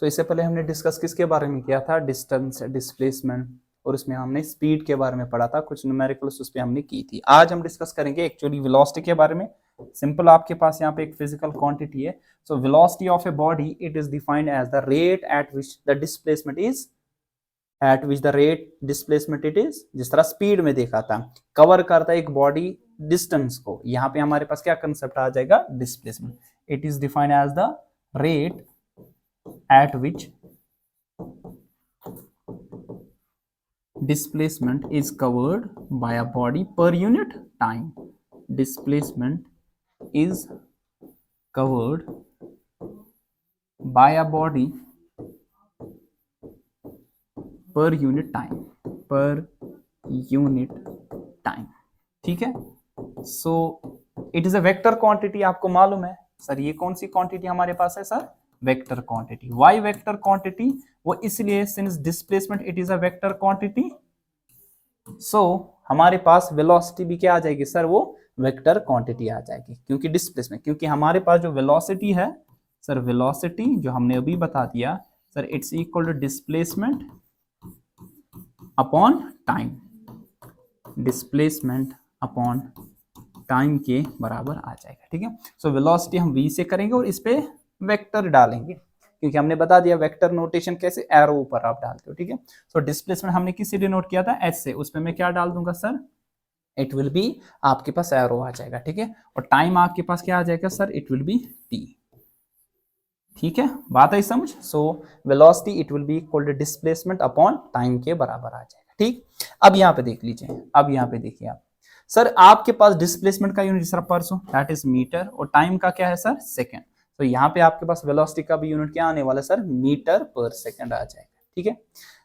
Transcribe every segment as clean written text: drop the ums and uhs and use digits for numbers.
तो इससे पहले हमने डिस्कस किसके बारे में किया था, डिस्टेंस, डिस्प्लेसमेंट, और उसमें हमने स्पीड के बारे में पढ़ा था, कुछ न्यूमेरिकल्स उस पर हमने की थी। आज हम डिस्कस करेंगे एक्चुअली वेलोसिटी के बारे में। सिंपल, आपके पास यहाँ पे एक फिजिकल क्वांटिटी है। So velocity of a body, it is defined as the rate at which the displacement is, at which the rate displacement it is, जिस तरह स्पीड में देखा था, कवर करता है एक बॉडी डिस्टेंस को, यहाँ पे हमारे पास क्या कंसेप्ट आ जाएगा, displacement. It is defined as the rate at which displacement is covered by a body per unit time. Displacement is covered by a body per unit time, per unit time, ठीक है। so it is a vector quantity, आपको मालूम है sir ये कौन सी quantity हमारे पास है sir, vector quantity. Why vector quantity, वो इसलिए since displacement it is a vector quantity, so हमारे पास वेलोसिटी भी क्या आ जाएगी सर, वो वेक्टर क्वांटिटी आ जाएगी, क्योंकि डिस्प्लेसमेंट, क्योंकि हमारे पास जो वेलोसिटी है सर, वेलोसिटी जो हमने अभी बता दिया sir, it's equal to displacement upon time, displacement upon time के बराबर आ जाएगा, ठीक है। सो वेलोसिटी हम v से करेंगे और इस पे वेक्टर डालेंगे, क्योंकि हमने बता दिया वेक्टर नोटेशन कैसे, एरो ऊपर आप डालते हो, ठीक है। सो डिस्प्लेसमेंट हमने किससे डिनोट किया था, एच से, उस पे मैं क्या डाल दूंगा सर, इट विल बी, आपके पास एरो आ जाएगा, ठीक है। और टाइम आपके पास क्या आ जाएगा sir, it will be T, ठीक है, बात आई समझ। So velocity it will be equal to displacement upon time के बराबर आ जाएगा, ठीक। अब यहाँ पे देख लीजिए, अब यहाँ पे देखिए आप सर, आपके पास डिस्प्लेसमेंट का यूनिट सर परसों, दैट इज मीटर, और टाइम का क्या है सर, सेकंड। तो यहाँ पे आपके पास वेलोसिटी का भी यूनिट क्या आने वाला है सर, मीटर पर सेकंड आ जाएगा, ठीक है।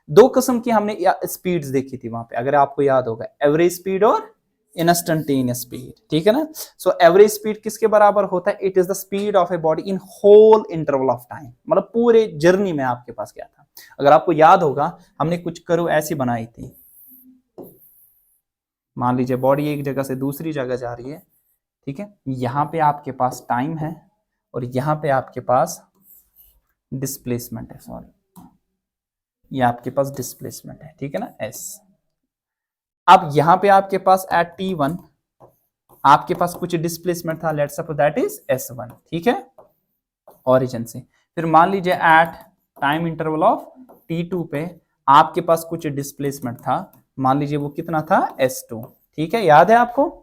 दो किस्म की हमने स्पीड्स देखी थी वहां पे, अगर आपको याद होगा, एवरेज स्पीड और इंस्टेंटेनियस स्पीड, ठीक है ना। सो एवरेज स्पीड किसके बराबर होता है, it is the speed of a body in whole interval of time, मतलब पूरे जर्नी में आपके पास क्या था। अगर आपको याद होगा, हमने कुछ कर्व ऐसी बनाई थी, मान लीजिए बॉडी एक जगह से दूसरी जगह जा रही है, ठीक है, यहाँ पे आपके पास टाइम है और यहाँ पे आपके पास डिस्प्लेसमेंट है, सॉरी, ये आपके पास डिस्प्लेसमेंट है, ठीक है ना, एस। अब यहाँ पे आपके पास एट t1 आपके पास कुछ डिस्प्लेसमेंट था, let's suppose that is s1, ठीक है, ओरिजिन से। फिर मान लीजिए at time interval of t2 पे आपके पास कुछ डिस्प्लेसमेंट था, मान लीजिए वो कितना था, s2, ठीक है, याद है आपको,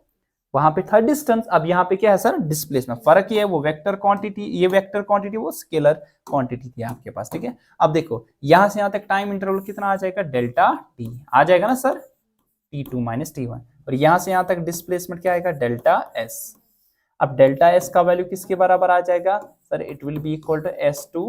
वहां पे था डिस्टेंस, अब यहाँ पे क्या है सर, डिस्प्लेसमेंट। फर्क ये है, वो वेक्टर क्वांटिटी, ये वेक्टर क्वांटिटी, वो स्केलर क्वांटिटी थी आपके पास, ठीक है। अब देखो यहां से यहां तक टाइम इंटरवल कितना आ जाएगा, डेल्टा टी आ जाएगा ना सर, t2 माइनस t1, और यहां से यहां तक डिस्प्लेसमेंट क्या आएगा, डेल्टा s। अब डेल्टा s का वैल्यू किसके बराबर आ जाएगा sir, it will be equal to s2,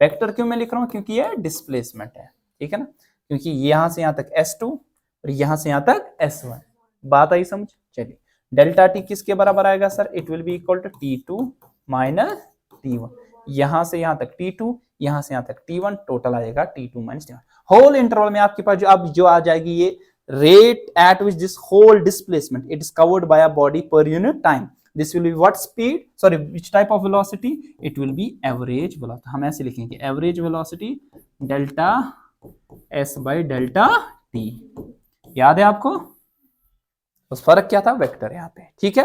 vector क्यों मैं लिख रहा हूं, क्योंकि ये डिस्प्लेसमेंट है, ठीक है ना, क्योंकि यहां से यहां तक s2 और यहां से यहां तक s1, बात आई समझ। चलिए डेल्टा टी किसके बराबर आएगा sir, it will be equal to t2 minus t1, यहां से यहां तक t2, यहां से यहां तक t1, टोटल आएगा t2 minus t1। Whole interval में आपके पास जो अब जो आ जाएगी, ये rate at which this whole displacement it is covered by a body per unit time, this will be what speed, sorry which type of velocity, it will be average velocity। हम ऐसे लिखेंगे average velocity delta s by delta t, याद है आपको, उस फर्क क्या था, वेक्टर यहाँ पे, ठीक है।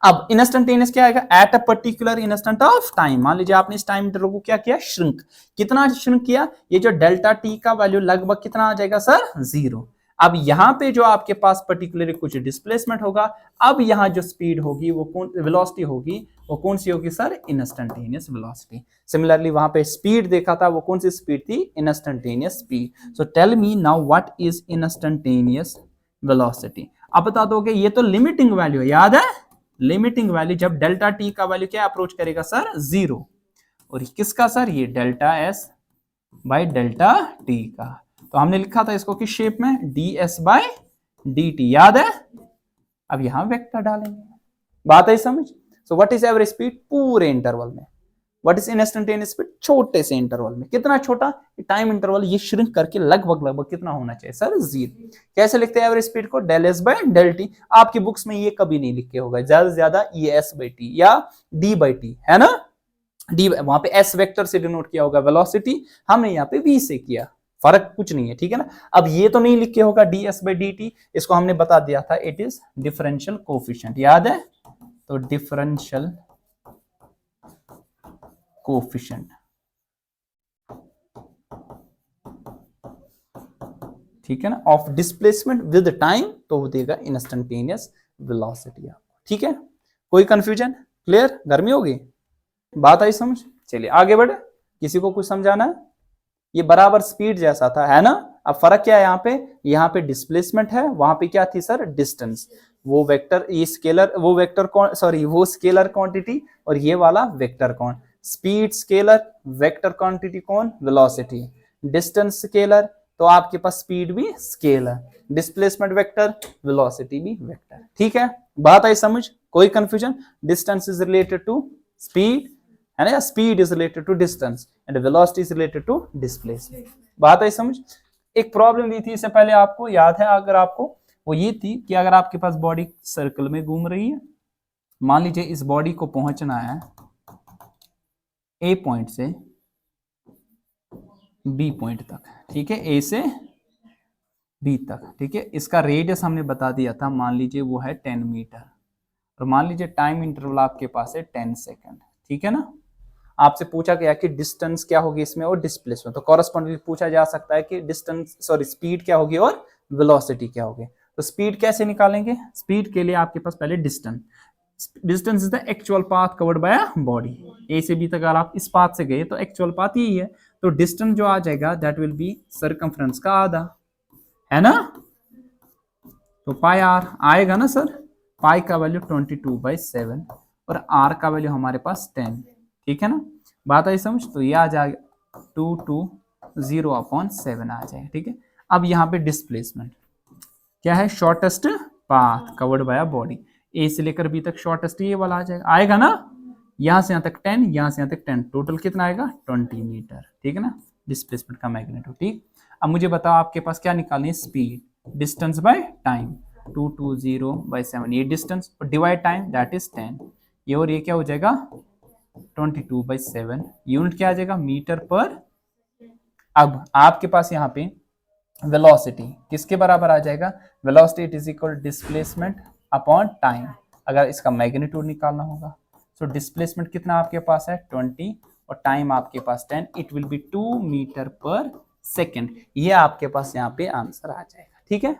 अब इंस्टेंटेनियस क्या आएगा, at a particular instant of time, मान लीजिए आपने इस टाइम इंटरवल को क्या किया, श्रिंक, कितना श्रिंक किया, ये जो डेल्टा टी का वैल्यू लगभग कितना आ जाएगा सर, 0। अब यहाँ पे जो आपके पास पर्टिकुलरली कुछ डिस्प्लेसमेंट होगा, अब यहाँ जो स्पीड होगी, वो कौन वेलोसिटी होगी, वो कौन सी होगी सर, इंस्टेंटेनियस वेलोसिटी। सिमिलरली वहां पे स्पीड देखा था, वो कौन सी स्पीड थी, instantaneous speed. So tell me now what is instantaneous velocity. अब बता दोगे, ये तो लिमिटिंग वैल्यू है, याद है, लिमिटिंग वैल्यू जब डेल्टा टी का वैल्यू क्या अप्रोच करेगा सर, 0, और किसका सर, ये delta S by delta T का। तो हमने लिखा था इसको किस शेप में, ds बाय dt, याद है। अब यहां वेक्टर डालेंगे, बात है समझ। So what is average speed, पूरे इंटरवल में, व्हाट इज इंस्टेंटेनियस स्पीड, छोटे से इंटरवल में, कितना छोटा, टाइम इंटरवल ये श्रिंक करके लगभग कितना होना चाहिए सर, 0। कैसे लिखते हैं एवरेज स्पीड को, del S by del T, आपकी बुक्स में ये कभी नहीं लिखे होगा, ज्यादा से ज्यादा ई एस बाई टी या डी बाई टी, है ना। डी वहां पे एस वेक्टर से डिनोट किया होगा वेलोसिटी, हमने यहाँ पे वी से किया, फर्क कुछ नहीं है, ठीक है ना। अब ये तो नहीं लिखे होगा D S by D T, इसको हमने बता दिया था इट इज डिफरेंशियल कोफिशिएंट, याद है, तो डिफरेंशियल कोफिशिएंट, ठीक है ना, ऑफ डिस्प्लेसमेंट विद टाइम, तो वो देगा इंस्टेंटेनियस वेलोसिटी आपको, ठीक है। कोई कंफ्यूजन, क्लियर, गर्मी होगी, बात आई समझ। चलिए आगे बढ़े, किसी को कुछ समझाना है, ये बराबर स्पीड जैसा था, है ना। अब फर्क क्या है यहाँ पे डिस्प्लेसमेंट है, वहां पे क्या थी सर, डिस्टेंस। वो वेक्टर, ये स्केलर, वो वेक्टर कौन, सॉरी वो स्केलर क्वांटिटी, और ये वाला वेक्टर कौन, स्पीड स्केलर, वेक्टर क्वांटिटी कौन, वेलोसिटी, डिस्टेंस स्केलर, तो आपके पास स्पीड भी स्केलर, डिस्प्लेसमेंट वेक्टर, वेलोसिटी भी वेक्टर, ठीक है। बात आई समझ, कोई confusion, distance is related to speed, है ना, speed is related to distance and velocity is related to displacement, बात आई समझ। एक प्रॉब्लम दी थी इससे पहले, आपको याद है अगर आपको, वो ये थी कि अगर आपके पास बॉडी सर्कल में घूम रही है, मान लीजिए इस बॉडी को पहुंचना है ए पॉइंट से बी पॉइंट तक, ठीक है, ए से बी तक, ठीक है, इसका रेडियस हमने बता दिया था, मान लीजिए वो है 10 मीटर, और मान लीजिए टाइम इंटरवल आपके पास है 10 सेकेंड, ठीक है ना। आपसे पूछा गया कि डिस्टेंस क्या होगी इसमें और डिस्प्लेसमेंट, तो कॉरेस्पॉन्डिंग पूछा जा सकता है कि डिस्टेंस, सॉरी स्पीड क्या होगी और वेलोसिटी क्या होगी। तो स्पीड कैसे निकालेंगे, स्पीड के लिए आपके पास पहले distance, distance is the actual path covered by a body, A से बी तक अगर आप इस पाथ से गए तो एक्चुअल पाथ यही है, तो डिस्टेंस जो आ जाएगा दैट विल बी सर्कमफ्रेंस का आधा, है ना, तो पाई आर आएगा ना सर, पाई का वैल्यू 22/7 और आर का वैल्यू हमारे पास 10, ठीक है ना, बात आई समझ। तो ये आ जाएगा 220/7 आ जाएगा, ठीक है। अब यहाँ पे डिस्प्लेसमेंट क्या है, shortest path covered by body, A से लेकर बी तक शॉर्टेस्ट ये वाला आ जाएगा, आएगा ना, यहां से यहां तक 10, यहां से यहां तक 10, टोटल कितना आएगा 20 मीटर, ठीक है ना, डिस्प्लेसमेंट का मैग्नीट्यूड, ठीक। अब मुझे बताओ आपके पास क्या निकालनी है, स्पीड, डिस्टेंस बाय टाइम, 220/7 ये डिस्टेंस, और डिवाइड टाइम दैट इज 10, ये और ये क्या हो जाएगा 22/7, यूनिट क्या आ जाएगा मीटर पर। अब आपके पास यहाँ पे वेलोसिटी किसके बराबर आ जाएगा, velocity it is equal displacement upon time, अगर इसका मैग्नीट्यूड निकालना होगा, सो डिस्प्लेसमेंट कितना आपके पास है 20 और टाइम आपके पास 10, it will B 2 metre per second, ये आपके पास यहाँ पे आंसर आ जाएगा, ठीक है।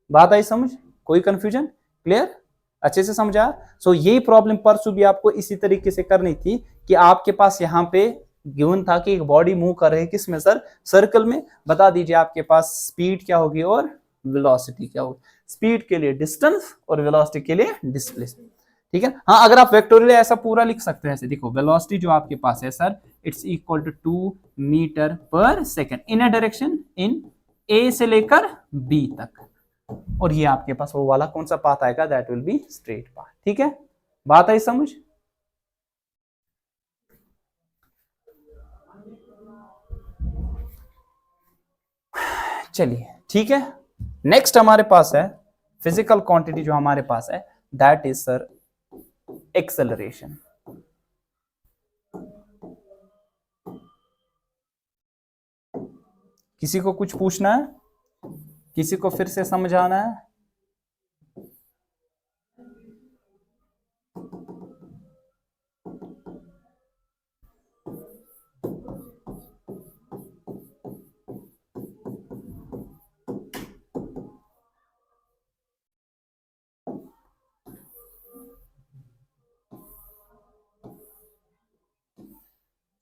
बात आई समझ, कोई कंफ्यूजन, क्लियर, अच्छे से समझा। सो यही प्रॉब्लम परसों भी आपको इसी तरीके से करनी थी कि आपके पास यहाँ पे गिवन था कि एक बॉडी मूव कर रही है किसमें सर, सर्कल में, बता दीजिए आपके पास स्पीड क्या होगी और वेलोसिटी क्या होगी, स्पीड के लिए डिस्टेंस और वेलोसिटी के लिए डिस्प्लेसमेंट, ठीक है। हाँ अगर आप वेक्टोरियल ऐसा पूरा लिख सकते हैं, ऐसे देखो वेलोसिटी जो आपके पास है sir it's equal to 2 metre per second in a direction in A से लेकर बी तक, और ये आपके पास वो वाला कौन सा पाथ आएगा that will be straight path, ठीक है, बात आई समझ। चलिए ठीक है, नेक्स्ट हमारे पास है फिजिकल क्वांटिटी जो हमारे पास है दैट इज सर एक्सेलरेशन। किसी को कुछ पूछना है, किसी को फिर से समझाना है,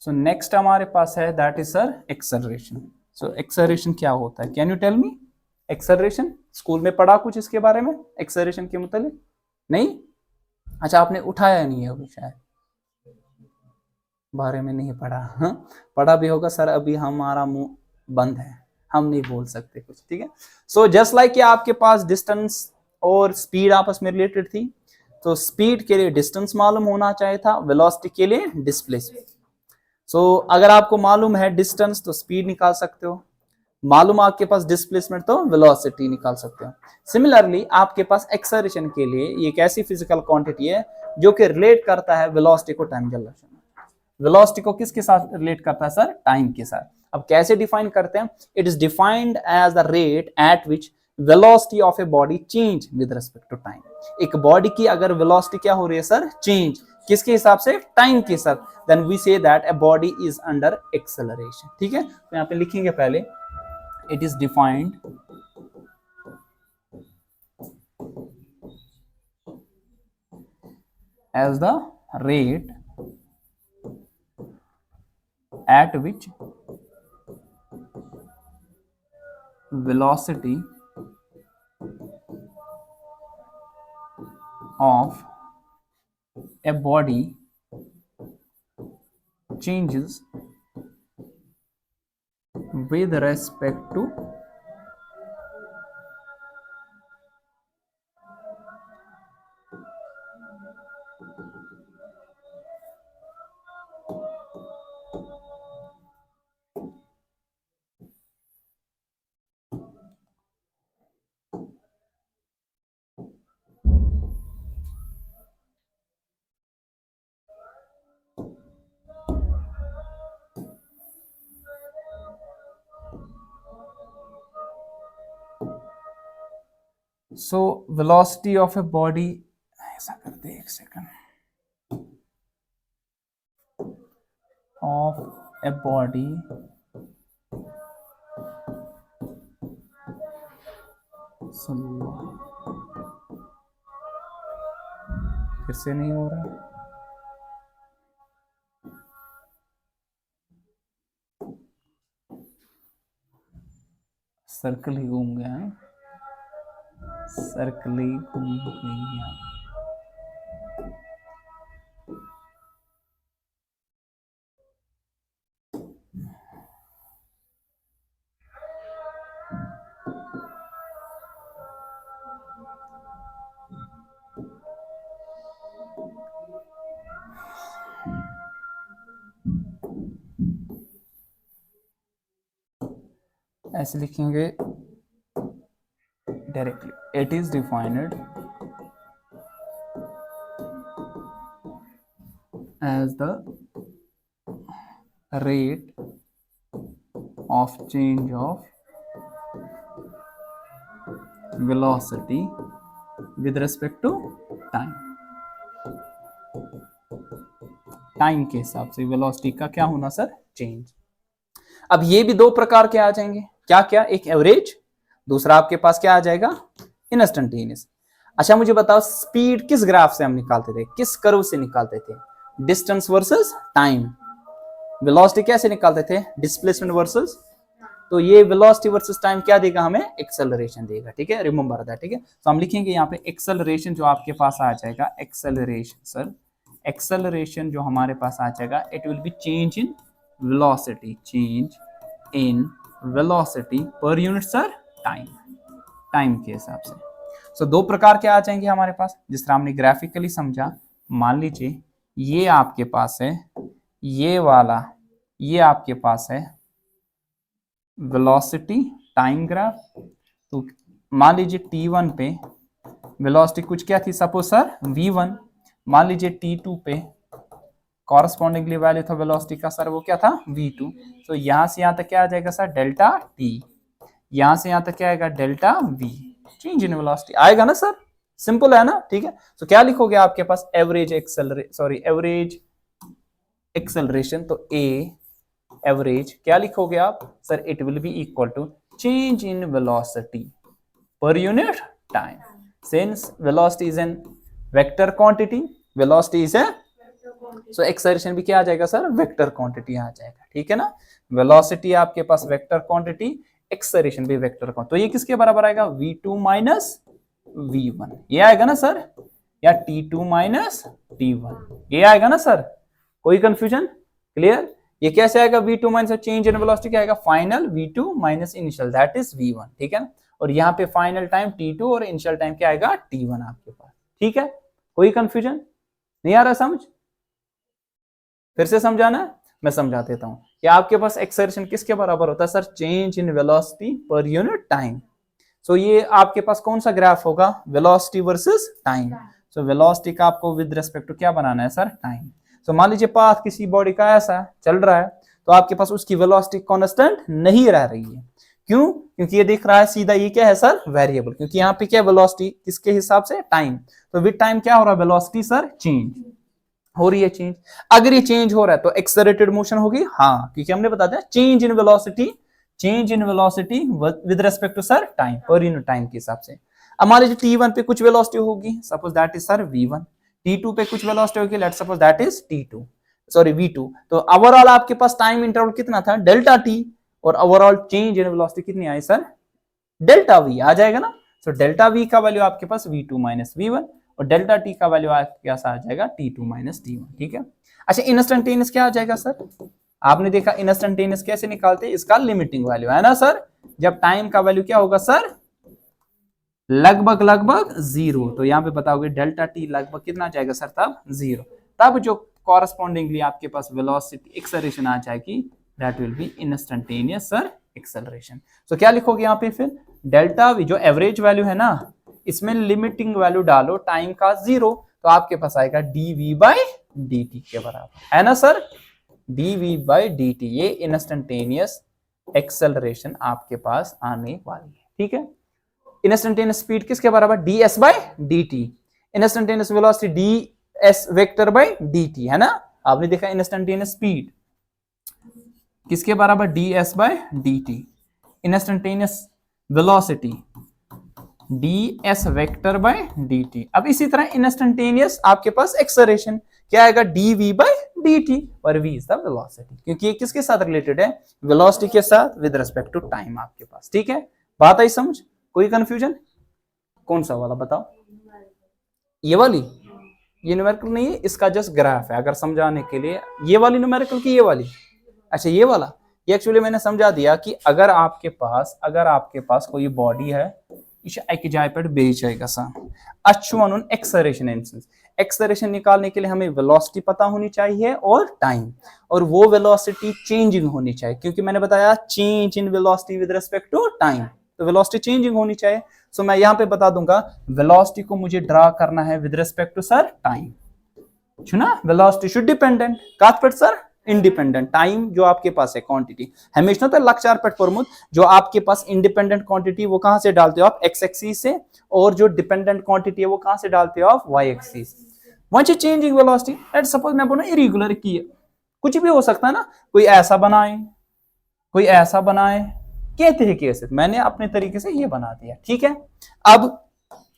सो नेक्स्ट हमारे पास है that is sir acceleration. So acceleration क्या होता है, can you tell me, acceleration school में पढ़ा कुछ इसके बारे में, एक्सेलरेशन के मुताबिक नहीं, अच्छा आपने उठाया नहीं है अभी, शायद बारे में नहीं पढ़ा, हाँ पढ़ा भी होगा सर, अभी हमारा मुंह बंद है, हम नहीं बोल सकते कुछ, ठीक है। सो जस्ट लाइक कि आपके पास डिस्टेंस और स्पीड आपस में रिलेटेड थी, तो स्पीड के लिए डिस्टेंस मालूम होना चाहिए था, वेलोसिटी के लिए डिस्प्लेसमेंट। सो अगर आपको मालूम है डिस्टेंस तो स्पीड निकाल सकते हो, मालूम आपके पास डिस्प्लेसमेंट तो वेलोसिटी निकाल सकते हो। सिमिलरली आपके पास एक्सेलरेशन के लिए ये एक ऐसी फिजिकल क्वांटिटी है जो कि रिलेट करता है वेलोसिटी को टाइम डायरेक्शन। वेलोसिटी को किसके साथ रिलेट करता है सर? टाइम के साथ। अब कैसे डिफाइन करते हैं? It is defined as the rate at which velocity of a body change with respect to time. एक बॉडी की अगर वेलोसिटी क्या हो रही है सर? चेंज। किसके हिसाब से? टाइम के साथ। Then we say that a body is under acceleration. ठीक है, तो यहाँ पे लिखेंगे पहले, इट इज डिफाइंड as the rate at which velocity of a body changes with respect to so velocity of a body, ऐसा करते एक सेकंड, of a body फिर से नहीं हो रहा, सर्कल ही घूम गया है, सर्कल ही घूम गया। ऐसे लिखेंगे डायरेक्टली, इट इज डिफाइंड as the rate of change of velocity with respect to time। Time के हिसाब से वेलोसिटी का क्या होना सर? चेंज। अब ये भी दो प्रकार के आ जाएंगे, क्या क्या? एक एवरेज, दूसरा आपके पास क्या आ जाएगा? इंस्टेंटेनियस। अच्छा मुझे बताओ, स्पीड किस ग्राफ से हम निकालते थे, किस कर्व से निकालते थे? Distance versus time. वेलोसिटी कैसे निकालते थे? डिस्प्लेसमेंट वर्सेस, तो ये वेलोसिटी वर्सेस टाइम क्या देगा हमें? एक्सेलरेशन देगा। ठीक है, रिमेंबर दैट। ठीक है, तो हम लिखेंगे यहाँ पे एक्सेलरेशन जो आपके पास आ जाएगा, एक्सेलरेशन सर, एक्सेलरेशन जो हमारे पास आ जाएगा, it will B change in velocity, change in velocity per unit sir time, time के हिसाब से। सो दो प्रकार के आ जाएंगे हमारे पास, जिस तरह हमने ग्राफिकली समझा। मान लीजिए ये आपके पास है, ये वाला, ये आपके पास है वेलोसिटी टाइम ग्राफ। तो मान लीजिए T1 पे वेलोसिटी कुछ क्या थी, सपोज सर V1। मान लीजिए T2 पे कॉरस्पॉन्डिंगली वैल्यू था वेलोसिटी का सर, वो क्या था? V2। तो यहां से यहां तक क्या आ जाएगा सर? Delta T। यहां से यहां तक क्या आएगा? Delta V। Change in velocity आएगा ना सर? सिंपल है ना? ठीक है, तो क्या लिखोगे आपके पास? एवरेज एवरेज एक्सेलरेशन, तो A एवरेज क्या लिखोगे आप sir? It will be equal to change in velocity per unit time. Since velocity is an vector quantity, velocity is a, so acceleration भी क्या आ जाएगा सर? वेक्टर क्वांटिटी आ जाएगा। ठीक है ना, वेलोसिटी आपके पास वेक्टर क्वांटिटी, एक्सेलरेशन भी वेक्टर क्वांटिटी। तो ये किसके बराबर आएगा? V2 माइनस V1, ये आएगा ना सर? या T2 माइनस T1, ये आएगा ना सर? कोई कंफ्यूजन? क्लियर? ये कैसे आएगा? V2 minus change in velocity क्या आएगा? Final V2 minus initial, that is V1। ठीक है ना, और यहाँ पे फाइनल टाइम T2 और इनिशियल टाइम क्या आएगा? T1 आपके पास। ठीक है, कोई कंफ्यूजन नहीं आ रहा समझ? फिर से समझाना, मैं समझा देता हूं कि आपके पास एक्सेलरेशन किसके बराबर होता है sir? Change in velocity per unit time. So ये आपके पास कौन सा ग्राफ होगा? Velocity versus time. So velocity का आपको विद रिस्पेक्ट टू क्या बनाना है सर? टाइम। सो मान लीजिए पाथ किसी बॉडी का ऐसा चल रहा है, तो आपके पास उसकी वेलोसिटी कांस्टेंट नहीं रह रही है। क्यों? क्योंकि ये दिख रहा है सीधा, ये क्या है सर? वेरिएबल। क्योंकि यहाँ पे क्या वेलोसिटी किसके हिसाब से? टाइम। तो विद टाइम क्या हो रहा है? वेलोसिटी सर चेंज हो रही है। चेंज, अगर ये चेंज हो रहा है तो एक्सेलरेटेड मोशन होगी। हाँ, क्योंकि हमने बता दिया change in velocity, change in velocity with respect to sir time, per unit time के हिसाब से। अब मान लीजिए T1 पे कुछ वेलोसिटी होगी, suppose that is sir V1। T2 पे कुछ वेलोसिटी होगी, let's suppose that is T2, sorry V2। तो ओवरऑल आपके पास टाइम इंटरवल कितना था? Delta T. और ओवरऑल चेंज इन वेलोसिटी कितनी आई सर? डेल्टा वी आ जाएगा ना। सो डेल्टा वी का वैल्यू आपके पास V2 माइनस V1, और डेल्टा टी का वैल्यू आपके पास आ जाएगा T2 माइनस T1। ठीक है। अच्छा, इंस्टेंटेनियस क्या आ जाएगा सर? आपने देखा इंस्टेंटेनियस कैसे निकालते हैं? इसका लिमिटिंग वैल्यू है ना सर। जब टाइम का वैल्यू क्या होगा सर? लगभग लगभग जीरो। तो यहाँ पे बताओगे डेल्टा टी लगभग कितना आ जाएगा सर? तब जीरो। तब जो कॉरस्पॉन्डिंगली आपके पास वेलोसिटी एक्सेलरेशन आ जाएगी, that will be instantaneous sir acceleration. तो क्या लिखोगे यहाँ पे फिर? डेल्टा वी जो एवरेज वैल्यू है ना, इसमें लिमिटिंग वैल्यू डालो टाइम का जीरो, तो आपके पास आएगा dv बाई dt के बराबर, है ना सर? dv बाई dt, ये इंस्टेंटेनियस एक्सेलरेशन आपके पास आने वाली है। ठीक है। इंस्टेंटेनियस स्पीड किसके बराबर? ds by dt। Instantaneous velocity ds vector by dt, है ना। आपने देखा इंस्टेंटेनियस स्पीड किसके बराबर? ds by dt। Instantaneous velocity ds vector by dt। अब इसी तरह इंस्टेंटेनियस आपके पास एक्सेलरेशन क्या आएगा? dv बाई dt, और v इज द वेलोसिटी, क्योंकि ये किसके साथ रिलेटेड है? वेलोसिटी के साथ विद रिस्पेक्ट टू टाइम आपके पास। ठीक है, बात आई समझ? कोई कंफ्यूजन? कौन सा वाला बताओ? ये वाली? ये न्यूमेरिकल नहीं है, इसका जस्ट ग्राफ है अगर समझाने के लिए। ये वाली न्यूमेरिकल की ये वाली? अच्छा, ये वाला। ये एक्चुअली मैंने समझा दिया कि अगर आपके पास कोई बॉडी है, एक जाए पर बेच जाएगा सा अच्छुअन एक्सेलरेशन इंस्टेंस। एक्सेलरेशन निकालने के लिए हमें वेलोसिटी पता होनी चाहिए और टाइम, और वो वेलोसिटी चेंजिंग होनी चाहिए, क्योंकि मैंने बताया change in velocity with respect to time, तो वेलोसिटी चेंजिंग होनी चाहिए। सो मैं यहां पे बता दूंगा वेलोसिटी को मुझे ड्रा करना है with respect to sir time. सुना? वेलोसिटी शुड डिपेंडेंट कात पर सर इंडिपेंडेंट टाइम जो आपके पास है क्वांटिटी हमेशा तो लक्षार पेट फॉर्मूल जो आपके पास इंडिपेंडेंट क्वांटिटी वो कहां से डालते हो आप? एक्स एक्सिस से, और जो डिपेंडेंट क्वांटिटी है वो कहां से डालते हो आप? Y axis. Once changing velocity, let suppose मैं बोलूं इरेगुलर की है, कुछ भी हो सकता है ना, कोई ऐसा बनाए कोई ऐसा बनाए, कहते हैं कैसे, मैंने अपने तरीके से ये बना दिया। ठीक है, अब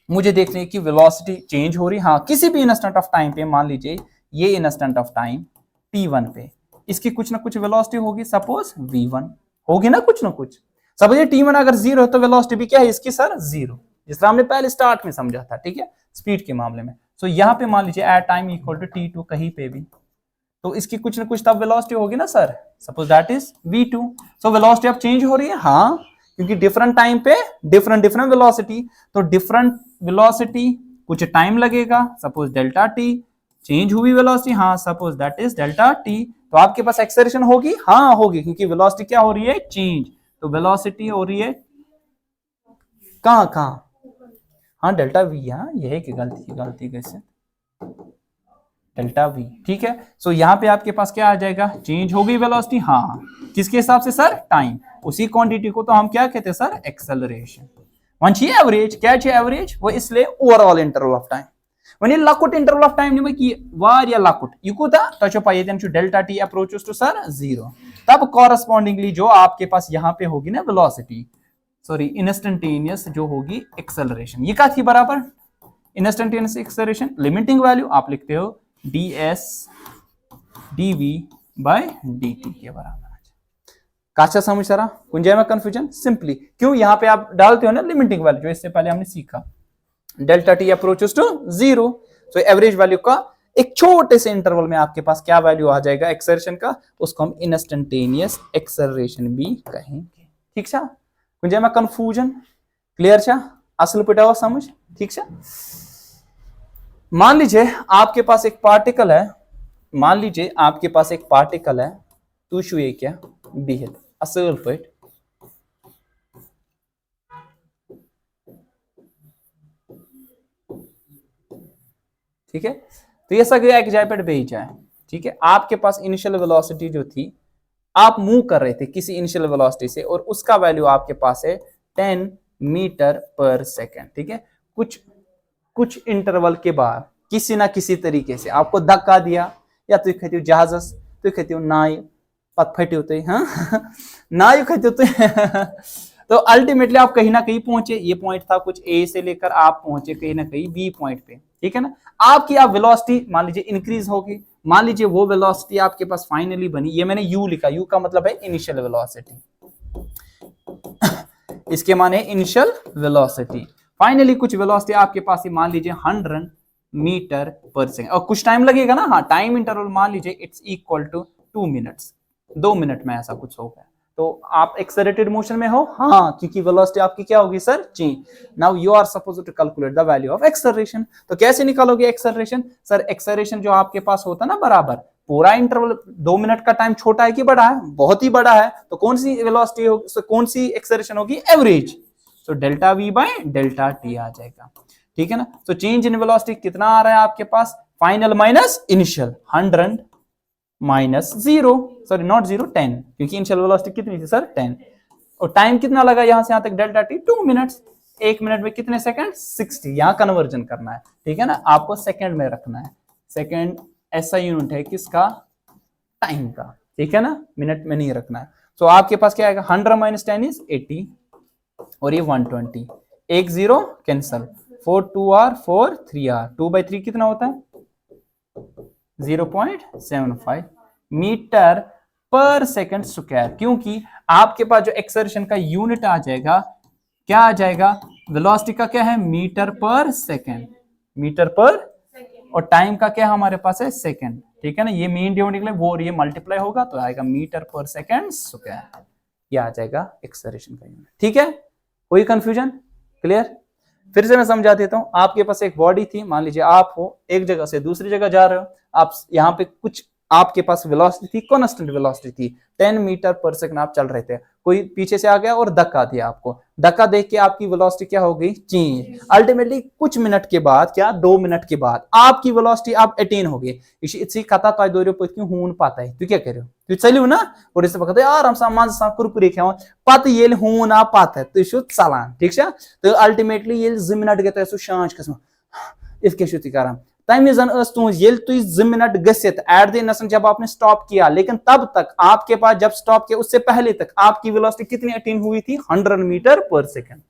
मुझे देखते हैं कि वेलोसिटी चेंज हो रही। हाँ, किसी भी इंस्टेंट ऑफ टाइम पे, मान लीजिए ये इंस्टेंट ऑफ टाइम t1 पे इसकी कुछ ना कुछ वेलोसिटी होगी, सपोज v1 होगी ना, कुछ ना कुछ। सपोज ये t1 अगर जीरो है तो वेलोसिटी भी क्या है इसकी सर? जीरो, जिस तरह हमने पहले स्टार्ट में समझा था। ठीक है, स्पीड के मामले में। सो यहाँ पे मान लीजिए at time equal to t2 कहीं पे भी, तो इसकी कुछ ना कुछ तब वेलोसिटी होगी ना sir, suppose that is v2। So velocity अब चेंज हो रही है। हाँ, क्योंकि डिफरेंट टाइम पे डिफरेंट डिफरेंट वेलोसिटी, तो डिफरेंट वेलोसिटी कुछ टाइम लगेगा, सपोज डेल्टा टी। चेंज हुई वेलोसिटी, हाँ, suppose that is delta T. तो आपके पास एक्सेलरेशन होगी? हाँ होगी, क्योंकि वेलोसिटी क्या हो रही है? चेंज। तो वेलोसिटी हो रही है कहां कहां? हाँ, डेल्टा वी। हाँ, यह है कि गलती कैसे? Delta we. ठीक है, सो यहाँ पे आपके पास क्या आ जाएगा? चेंज हो गई वेलोसिटी। हाँ, किसके हिसाब से सर? टाइम। उसी क्वांटिटी को तो हम क्या कहते हैं सर? एक्सेलरेशन। वंश ये एवरेज क्या है? एवरेज वो इसलिए overall interval of time one लकुट इंटरवल ऑफ टाइम वारिया लकुट यह कूता तो पाए delta T approaches to sir zero. तब कॉरस्पॉन्डिंगली जो आपके पास यहाँ पे होगी ना वेलोसिटी, सॉरी इंस्टेंटेनियस जो होगी एक्सेलरेशन, ये क्या थी बराबर? इंस्टेंटेनियस एक्सेलरेशन लिमिटिंग वैल्यू आप लिखते हो ds dv बाय dt के बराबर। काचा समझ सारा कुंजे में कंफ्यूजन? सिंपली क्यों यहाँ पे आप डालते हो ना लिमिटिंग वैल्यू, जो इससे पहले हमने सीखा delta T approaches to zero. तो एवरेज वैल्यू का एक छोटे से इंटरवल में आपके पास क्या वैल्यू आ जाएगा एक्सेलरेशन का, उसको हम इंस्टेंटेनियस एक्सेलरेशन भी कहेंगे। ठीक है, कुंजे में कंफ्यूजन क्लियर छा? असल पिटावा समझ? ठीक है, मान लीजिए आपके पास एक पार्टिकल है, मान लीजिए आपके पास एक पार्टिकल है, तू शू ये क्या बिहेव असल पेट, ठीक है, तो ये सगळे एक जाय पेट बेच है। ठीक है, आपके पास इनिशियल वेलोसिटी जो थी, आप मूव कर रहे थे किसी इनिशियल वेलोसिटी से और उसका वैल्यू आपके पास है 10 मीटर पर सेकेंड। ठीक है, कुछ इंटरवल के बाद किसी ना किसी तरीके से आपको धक्का दिया, या तो कहते हो जहाज, तो कहते हो नाई पत फटे होते हाँ नाई कहते होते तो अल्टीमेटली आप कहीं ना कहीं पहुंचे, ये पॉइंट था कुछ ए से लेकर आप पहुंचे कहीं ना कहीं बी पॉइंट पे। ठीक है ना, आपकी आप वेलोसिटी मान लीजिए इंक्रीज होगी, मान लीजिए वो वेलोसिटी आपके पास फाइनली बनी, ये मैंने यू लिखा, यू का मतलब है इनिशियल वेलोसिटी, इसके माने इनिशियल वेलोसिटी। फाइनली कुछ वेलोसिटी आपके पास मान लीजिए 100 मीटर पर सेकेंड, और कुछ टाइम लगेगा ना, हाँ टाइम इंटरवल मान लीजिए it's equal to 2 minutes, 2 minute में ऐसा कुछ होगा, तो आप एक्सेलरेटेड मोशन में हो, हाँ क्योंकि वेलोसिटी आपकी क्या होगी sir, change. Now you are supposed to calculate the value of acceleration, तो कैसे निकालोगे एक्सेलरेशन सर, एक्सेलरेशन जो आपके पास होता है ना बराबर, पूरा इंटरवल 2 मिनट का टाइम छोटा है कि बड़ा है, बहुत ही बड़ा है, तो कौन सी वेलोसिटी होगी, कौन सी एक्सेलरेशन होगी, एवरेज, तो delta V by delta T आ जाएगा। ठीक है ना, तो चेंज इन वेलोसिटी कितना आ रहा है आपके पास, final minus initial, 100 minus 0, sorry not 0 10, क्योंकि इनिशियल वेलोसिटी कितनी थी सर 10, और टाइम कितना लगा यहां से यहां तक डेल्टा टी 2 मिनट्स, 1 मिनट में कितने सेकंड 60, यहां कन्वर्जन करना है। ठीक है ना, आपको सेकंड में रखना है, सेकंड ऐसा यूनिट है किसका, टाइम का। ठीक है ना, मिनट में नहीं रखना है। तो आपके पास क्या आएगा, 100 माइनस 10 इज 80, और ये 120, एक जीरो कैंसल, 4 2 आर 4 3 आर, 2/3 कितना होता है 0.75 मीटर पर सेकंड स्क्वायर, क्योंकि आपके पास जो एक्सर्शन का यूनिट आ जाएगा, क्या आ जाएगा, वेलोसिटी का क्या है मीटर पर सेकंड, मीटर पर, और टाइम का क्या हमारे पास है सेकंड। ठीक है ना, ये मीन डिवाइड निकले वो और ये मल्टीप्लाई होगा तो आएगा मीटर पर सेकंड स्क्वायर, ये आ जाएगा एक्सलरेशन का यूनिट। ठीक है, कोई कंफ्यूजन, क्लियर? फिर से मैं समझा देता हूं, आपके पास एक बॉडी थी, मान लीजिए आप हो एक जगह से दूसरी जगह जा रहे हो, आप यहाँ पे कुछ आपके पास वेलोसिटी थी, कांस्टेंट वेलोसिटी थी, 10 मीटर पर सेकंड आप चल रहे थे, कोई पीछे से आ गया और धक्का दिया आपको, धक्का देख के आपकी वेलोसिटी क्या हो गई, चेंज। अल्टीमेटली कुछ मिनट के बाद, क्या 2 मिनट के बाद आपकी वेलोसिटी आप अटेन हो गई, इसी कथा तो दोरियो पत्नी हून पाता है, तू क्या करो, तू चलियो ना, और इसे पकड़ते आराम से मान सा कुरकुरे खाओ, पत ये हून आ पाता है तो शो चलान, ठीक है, तो अल्टीमेटली ये 2 मिनट गए तो शांच कसम इफ के शुति करान, तमे जन तुज ये तुम 2 मिनट गसित एट द इनसन जब आपने स्टॉप किया, लेकिन तब तक आपके पास जब स्टॉप किया उससे पहले तक आपकी वेलोसिटी कितनी अटेन हुई थी, 100 मीटर पर सेकंड,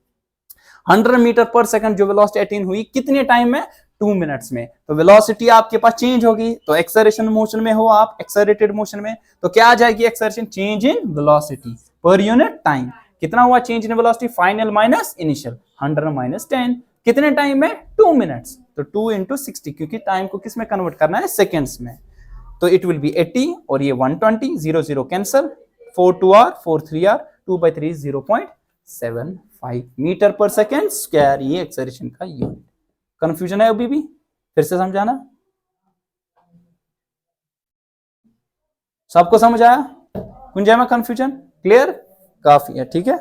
100 मीटर पर सेकंड जो वेलोसिटी अटेन हुई कितने टाइम में, 2 मिनट्स में, तो वेलोसिटी आपके पास चेंज होगी, तो एक्सेलरेशन मोशन में हो आप, एक्सेलरेटेड मोशन में, तो क्या आ जाएगी acceleration, change in velocity per unit time, कितना हुआ change in velocity, final minus initial, 100 minus 10, कितने टाइम में, 2 मिनट्स, तो 2 into 60, क्योंकि टाइम को किस में कन्वर्ट करना है, सेकेंड्स में, तो इट विल बी 80, और ये 120, 0 0 cancel, 4 2 are 4 3 are, 2/3 0.75 metre per second square, ये एक्सेलरेशन का यूनिट। कंफ्यूजन है अभी भी, फिर से समझाना, सबको समझ आया, कुंजा में कंफ्यूजन, क्लियर, काफी है, ठीक है।